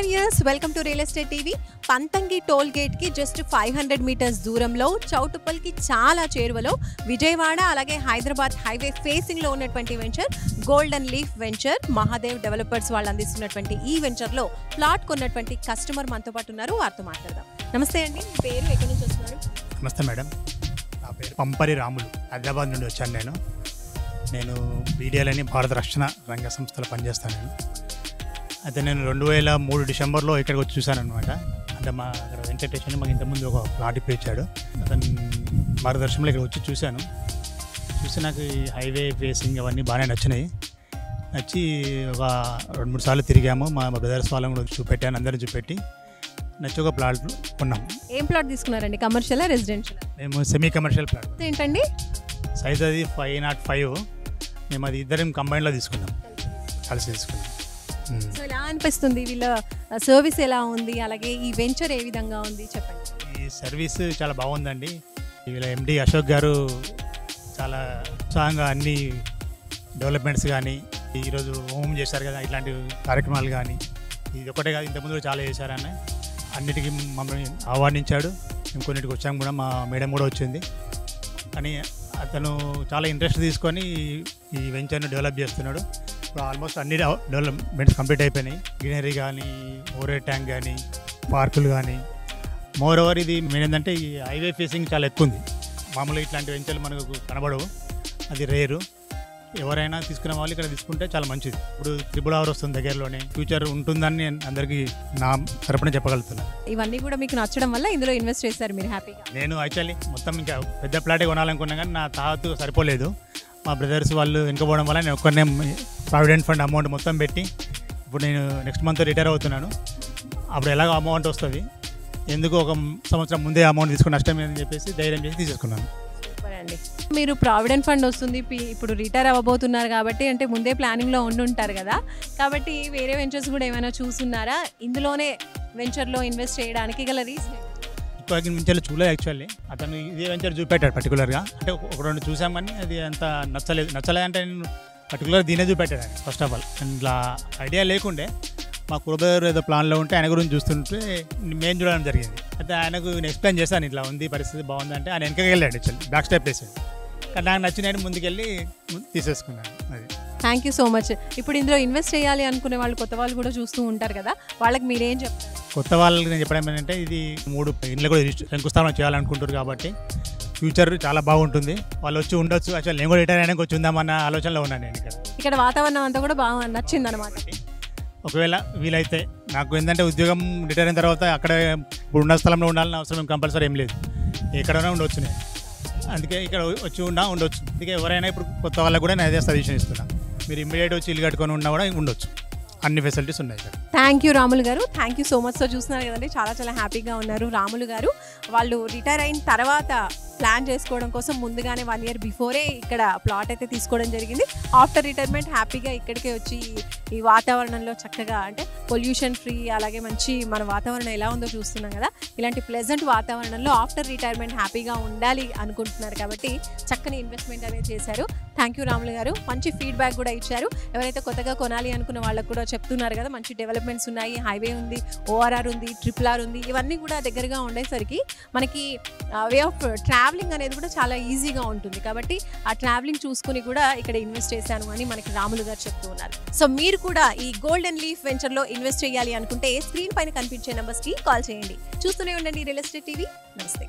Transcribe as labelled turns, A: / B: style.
A: Hi viewers, welcome to Real Estate TV. పంతంగి toll gate కి just 500 meters దూరంలో చౌటుప్పల్ కి చాలా చేరువలో విజయవాడ అలాగే హైదరాబాద్ హైవే ఫేసింగ్ లో ఉన్నటువంటి venture golden leaf venture Mahadev developers వాళ్ళు అందిస్తున్నటువంటి ఈ వెంచర్ లో ప్లాట్ కొన్నటువంటి కస్టమర్ మనతో పాటు ఉన్నారు, వారితో మాట్లాడదాం. నమస్తే అండి, మీ పేరు, ఎక్కడి నుంచి వస్తున్నారు?
B: నమస్తే మేడం, నా పేరు పంపరి రాములు, హైదరాబాద్ నుండి వచ్చాను. నేను బీడీఎల్ భారత రక్షణ రంగ సంస్థలో పనిచేస్తాను. అయితే నేను 2003 డిసెంబర్లో ఇక్కడికి వచ్చి చూశాను అనమాట. అంటే మా అక్కడ వెంకటేశ్వర మాకు ఇంతకుముందు ఒక ప్లాట్ ఇప్పించాడు. అతను మార్గదర్శనంలో ఇక్కడ వచ్చి చూశాను. చూసి నాకు ఈ హైవే ఫేసింగ్ అవన్నీ బాగానే నచ్చినాయి. నచ్చి ఒక 2-3 సార్లు తిరిగాము. మా బ్రదర్స్ వాళ్ళని కూడా చూపెట్టాను, అందరిని చూపెట్టి నచ్చి ఒక ప్లాట్ కొన్నాము.
A: ఏం ప్లాట్ తీసుకున్నారండి? Commercial, residential?
B: మేము సెమీ కమర్షియల్ ప్లాట్.
A: ఏంటండి
B: సైజ్? అది 505. మేము అది ఇద్దరం కంబైన్లో తీసుకున్నాం, కలిసి తీసుకున్నాం.
A: సో ఎలా అనిపిస్తుంది, వీళ్ళ సర్వీస్ ఎలా ఉంది, అలాగే ఈ వెంచర్ ఏ విధంగా ఉంది చెప్పండి.
B: ఈ సర్వీస్ చాలా బాగుందండి. వీళ్ళ ఎండి అశోక్ గారు చాలా ఉత్సాహంగా అన్ని డెవలప్మెంట్స్ కానీ, ఈరోజు హోమ్ చేశారు కదా, ఇట్లాంటి కార్యక్రమాలు కానీ, ఇది ఒకటే కాదు ఇంతకుముందు కూడా చాలా చేశారని అన్నిటికీ మమ్మల్ని ఆహ్వానించాడు. మేము కొన్నిటికి వచ్చాము కూడా, మా మేడం కూడా వచ్చింది. కానీ అతను చాలా ఇంట్రెస్ట్ తీసుకొని ఈ వెంచర్ని డెవలప్ చేస్తున్నాడు. ఇప్పుడు ఆల్మోస్ట్ అన్ని డెవలప్మెంట్స్ కంప్లీట్ అయిపోయినాయి. గ్రీనరీ కానీ, ఓవర్ ట్యాంక్ కానీ, పార్కులు కానీ. మోర్ ఓవర్ ఇది మెయిన్ ఏంటంటే ఈ హైవే ఫేసింగ్ చాలా ఎక్కువ ఉంది. మామూలుగా ఇట్లాంటి వెంచర్లు మనకు కనబడవు, అది రేరు. ఎవరైనా తీసుకునే వాళ్ళు ఇక్కడ తీసుకుంటే చాలా మంచిది. ఇప్పుడు త్రిపుల్ వస్తుంది దగ్గరలోనే, ఫ్యూచర్ ఉంటుందని అందరికీ నా తరపున చెప్పగలుగుతున్నాను.
A: ఇవన్నీ కూడా మీకు నచ్చడం వల్ల ఇందులో ఇన్వెస్ట్ చేశారు మీరు హ్యాపీగా?
B: నేను యాక్చువల్లీ మొత్తం ఇంకా పెద్ద ప్లాటే కొనాలనుకున్నా, కానీ నా తాహతు సరిపోలేదు. మా బ్రదర్స్ వాళ్ళు వెనుకపోవడం వల్ల నేను ఒక్కనే ప్రావిడెంట్ ఫండ్ అమౌంట్ మొత్తం పెట్టి, ఇప్పుడు నేను నెక్స్ట్ మంత్ రిటైర్ అవుతున్నాను. అప్పుడు ఎలాగో అమౌంట్ వస్తుంది, ఎందుకు ఒక సంవత్సరం ముందే అమౌంట్ తీసుకుని నష్టం అని చెప్పేసి ధైర్యం చేసి తీసేసుకున్నాను.
A: సూపర్ అండి. మీరు ప్రావిడెంట్ ఫండ్ వస్తుంది, ఇప్పుడు రిటైర్ అవ్వబోతున్నారు కాబట్టి, అంటే ముందే ప్లానింగ్లో ఉండుంటారు కదా, కాబట్టి వేరే వెంచర్స్ కూడా ఏమైనా చూస్తున్నారా? ఇందులోనే వెంచర్లో ఇన్వెస్ట్ చేయడానికి గల రీజన్?
B: వెంచర్లు చూడలేదు యాక్చువల్లీ. అతను ఇదే వెంచర్ చూపెట్టాడు పర్టికులర్గా. అంటే ఒక 2 చూసాం కానీ అది అంత నచ్చలేదు అంటే నేను పర్టికులర్ దీనే చూపెట్టాడు ఆయన. ఫస్ట్ ఆఫ్ ఆల్ ఇట్లా ఐడియా లేకుండే, మా కుర్రబ్రదర్ ఏదో ప్లాన్లో ఉంటే ఆయన గురించి చూస్తుంటే మేము చూడడం జరిగింది. అయితే ఆయనకు నేను ఎక్స్ప్లెయిన్ చేశాను, ఇట్లా ఉంది పరిస్థితి, బాగుంది అంటే ఆయన వెనకకి వెళ్ళాడు, యాక్చువల్లీ బ్యాక్ స్టెప్ వేసాడు. కానీ నాకు నచ్చిన ముందుకెళ్ళి తీసేసుకున్నాను. అది
A: థ్యాంక్ యూ సో మచ్. ఇప్పుడు ఇందులో ఇన్వెస్ట్ చేయాలి అనుకునే వాళ్ళు, కొత్త వాళ్ళు కూడా చూస్తూ ఉంటారు కదా, వాళ్ళకి మీరేం చెప్తారు?
B: కొత్త వాళ్ళకి నేను చెప్పడం ఏంటంటే, ఇది 3 ఇండ్లు కూడా శంకుస్థాపన చేయాలనుకుంటారు కాబట్టి ఫ్యూచర్ చాలా బాగుంటుంది. వాళ్ళు వచ్చి ఉండొచ్చు. యాక్చువల్ నేను కూడా రిటైర్ అయినాక వచ్చి ఉందామన్న ఆలోచనలో ఉన్నాను నేను. ఇక్కడ
A: వాతావరణం అంతా కూడా బాగా నచ్చింది అనమాట.
B: ఒకవేళ వీలైతే నాకు ఏంటంటే ఉద్యోగం రిటైర్ అయిన తర్వాత అక్కడ ఇప్పుడు ఉన్న స్థలంలో ఉండాలని అవసరం కంపల్సరీ ఏం లేదు, ఎక్కడైనా ఉండొచ్చు. నేను అందుకే ఇక్కడ వచ్చి ఉండొచ్చు. అందుకే ఎవరైనా ఇప్పుడు కొత్త వాళ్ళకు కూడా నేను అదే సజెషన్ ఇస్తున్నాను, మీరు ఇమ్మీడియట్ వచ్చి ఇల్లు కట్టుకొని ఉన్నా కూడా ఉండొచ్చు, అన్ని ఫెసిలిటీస్ ఉన్నాయి ఇక్కడ.
A: థ్యాంక్ యూ రాములు గారు, thank you so much. So చూస్తున్నారు కదండి, చాలా హ్యాపీగా ఉన్నారు రాములు గారు. వాళ్ళు రిటైర్ అయిన తర్వాత ప్లాన్ చేసుకోవడం కోసం ముందుగానే 1 ఇయర్ బిఫోరే ఇక్కడ ప్లాట్ అయితే తీసుకోవడం జరిగింది. ఆఫ్టర్ రిటైర్మెంట్ హ్యాపీగా ఇక్కడికే వచ్చి ఈ వాతావరణంలో చక్కగా, అంటే పొల్యూషన్ ఫ్రీ, అలాగే మంచి మన వాతావరణం ఎలా ఉందో చూస్తున్నాం కదా, ఇలాంటి ప్లెజెంట్ వాతావరణంలో ఆఫ్టర్ రిటైర్మెంట్ హ్యాపీగా ఉండాలి అనుకుంటున్నారు కాబట్టి చక్కని ఇన్వెస్ట్మెంట్ అనేది చేశారు. థ్యాంక్ యూ రాములు గారు. మంచి ఫీడ్బ్యాక్ కూడా ఇచ్చారు. ఎవరైతే కొత్తగా కొనాలి అనుకున్న వాళ్ళకు కూడా చెప్తున్నారు కదా, మంచి డెవలప్మెంట్స్ ఉన్నాయి, హైవే ఉంది, ORR ఉంది, RRR ఉంది, ఇవన్నీ కూడా దగ్గరగా ఉండేసరికి మనకి వే ఆఫ్ ట్రావెలింగ్ అనేది కూడా చాలా ఈజీగా ఉంటుంది. కాబట్టి ఆ ట్రావెలింగ్ చూసుకుని కూడా ఇక్కడ ఇన్వెస్ట్ చేశాను అని మనకి రాములు గారు చెప్తూ ఉన్నారు. సో మీరు కూడా ఈ గోల్డెన్ లీఫ్ వెంచర్లో ఇన్వెస్ట్ చేయాలి అనుకుంటే స్క్రీన్ పైన కనిపించే నెంబర్స్కి కాల్ చేయండి. చూస్తూనే ఉండండి రియల్ ఎస్టేట్ టీవీ. నమస్తే.